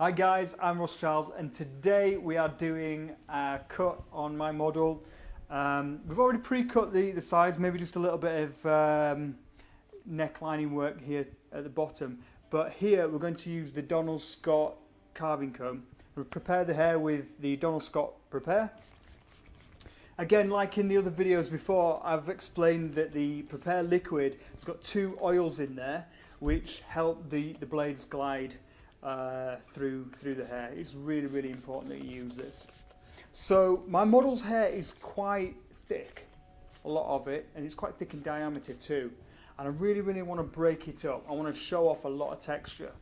Hi guys, I'm Ross Charles and today we are doing a cut on my model. We've already pre-cut the sides, maybe just a little bit of necklining work here at the bottom, but here we're going to use the Donald Scott carving comb. We'll prepare the hair with the Donald Scott Prepare. Again, like in the other videos before, I've explained that the Prepare liquid has got two oils in there which help the blades glide through the hair. It's really important that you use this. So my model's hair is quite thick, a lot of it, and it's quite thick in diameter too, and I really want to break it up. I want to show off a lot of texture.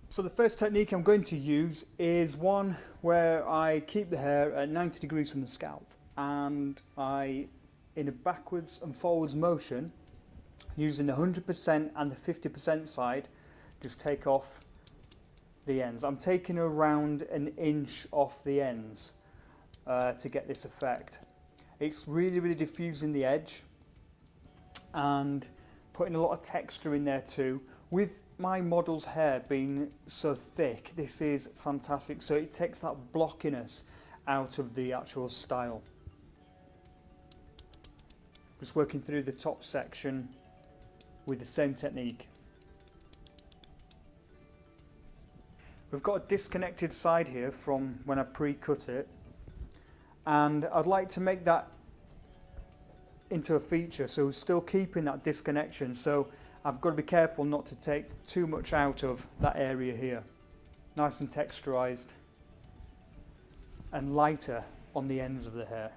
So the first technique I'm going to use is one where I keep the hair at 90 degrees from the scalp, and I, in a backwards and forwards motion, using the 100% and the 50% side, just take off the ends. I'm taking around an inch off the ends to get this effect. It's really diffusing the edge and putting a lot of texture in there too. With my model's hair being so thick, this is fantastic. So it takes that blockiness out of the actual style. Just working through the top section with the same technique. We've got a disconnected side here from when I pre-cut it, and I'd like to make that into a feature, so still keeping that disconnection. So I've got to be careful not to take too much out of that area here. Nice and texturized and lighter on the ends of the hair.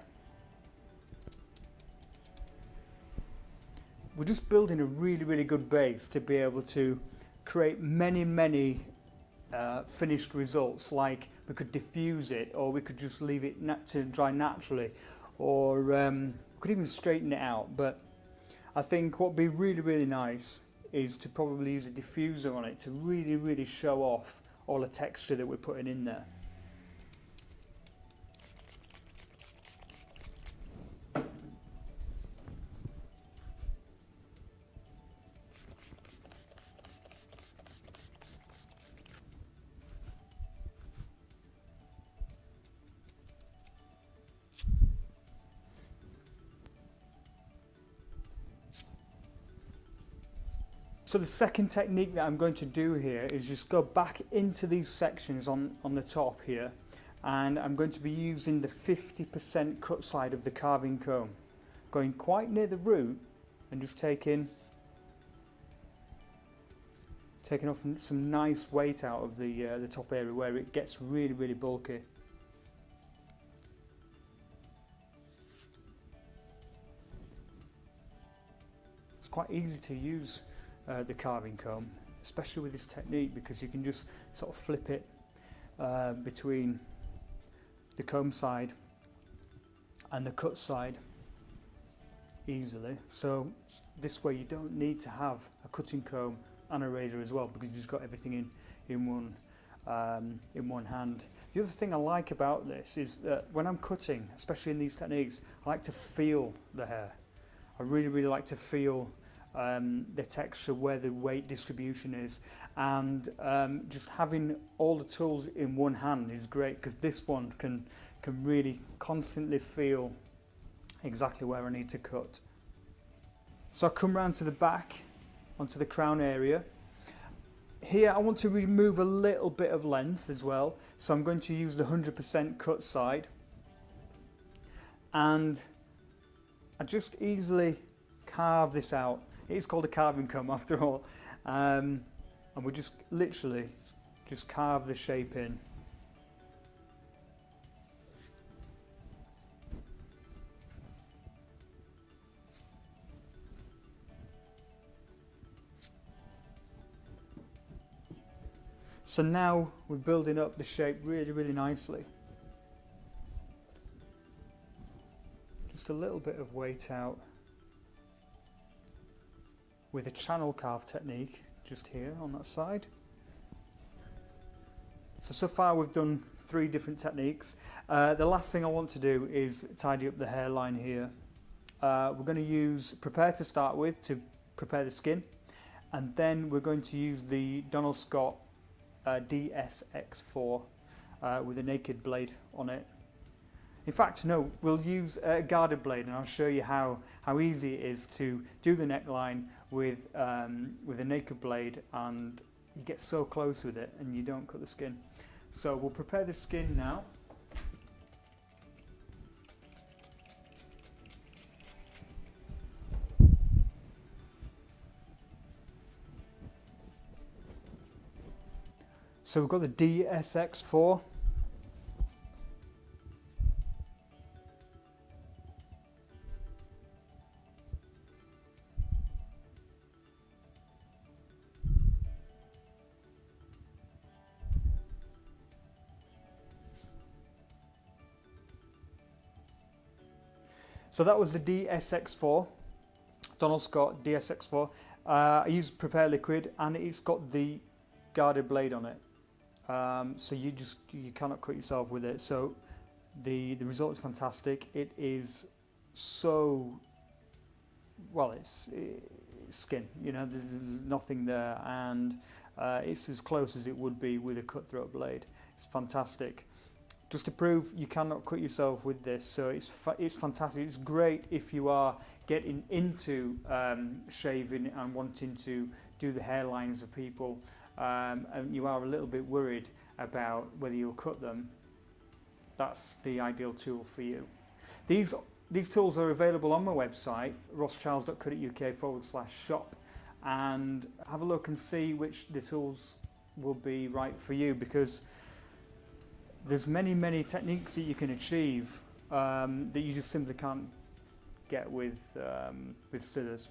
We're just building a really good base to be able to create many finished results. Like we could diffuse it, or we could just leave it to dry naturally, or we could even straighten it out. But I think what would be really nice is to probably use a diffuser on it to really show off all the texture that we're putting in there. So the second technique that I'm going to do here is just go back into these sections on the top here, and I'm going to be using the 50% cut side of the carving comb, going quite near the root and just taking off some nice weight out of the top area where it gets really bulky. It's quite easy to use the carving comb, especially with this technique, because you can just sort of flip it between the comb side and the cut side easily. So this way you don't need to have a cutting comb and a razor as well, because you've just got everything in one hand. The other thing I like about this is that when I'm cutting, especially in these techniques, I like to feel the hair. I really like to feel the texture, where the weight distribution is, and just having all the tools in one hand is great, because this one can really constantly feel exactly where I need to cut. So I come round to the back onto the crown area. Here I want to remove a little bit of length as well, so I'm going to use the 100% cut side, and I just easily carve this out. It is called a carving comb after all, and we just literally just carve the shape in. So now we're building up the shape really nicely. Just a little bit of weight out with a channel carve technique just here on that side. So far we've done 3 different techniques. The last thing I want to do is tidy up the hairline here. We're going to use Prepare to start with to prepare the skin, and then we're going to use the Donald Scott DSX4 with a naked blade on it. In fact, no, we'll use a guarded blade, and I'll show you how easy it is to do the neckline with a naked blade, and you get so close with it and you don't cut the skin. So we'll prepare the skin now. So we've got the DSX4. So that was the DSX4, Donald Scott DSX4. I used Prepare Liquid, and it's got the guarded blade on it. So you cannot cut yourself with it. So the result is fantastic. It is so, well, it's skin, you know, there's nothing there, and it's as close as it would be with a cutthroat blade. It's fantastic. Just to prove you cannot cut yourself with this, so it's fantastic. It's great if you are getting into shaving and wanting to do the hairlines of people, and you are a little bit worried about whether you'll cut them. That's the ideal tool for you. These tools are available on my website, rosscharles.co.uk/shop, and have a look and see which the tools will be right for you, because there's many techniques that you can achieve that you just simply can't get with scissors.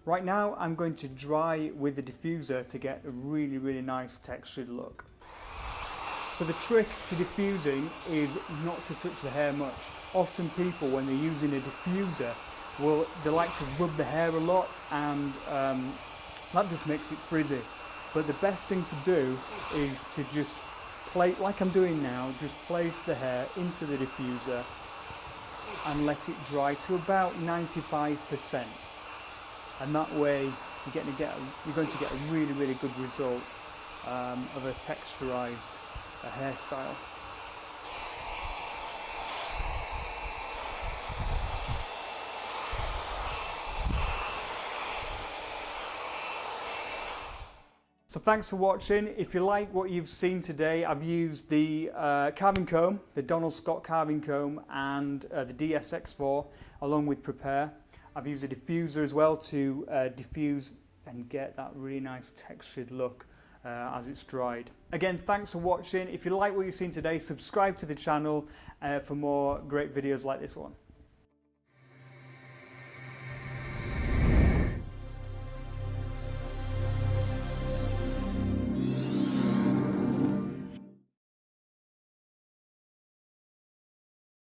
Right now I'm going to dry with the diffuser to get a really nice textured look. So the trick to diffusing is not to touch the hair much. Often people, when they're using a diffuser, they like to rub the hair a lot, and that just makes it frizzy. But the best thing to do is to just like I'm doing now, just place the hair into the diffuser and let it dry to about 95%. And that way you're going to get a really good result of a texturized hairstyle. So thanks for watching. If you like what you've seen today, I've used the carving comb, the Donald Scott carving comb, and the DSX4 along with Prepare. I've used a diffuser as well to diffuse and get that really nice textured look as it's dried. Again, thanks for watching. If you like what you've seen today, subscribe to the channel for more great videos like this one.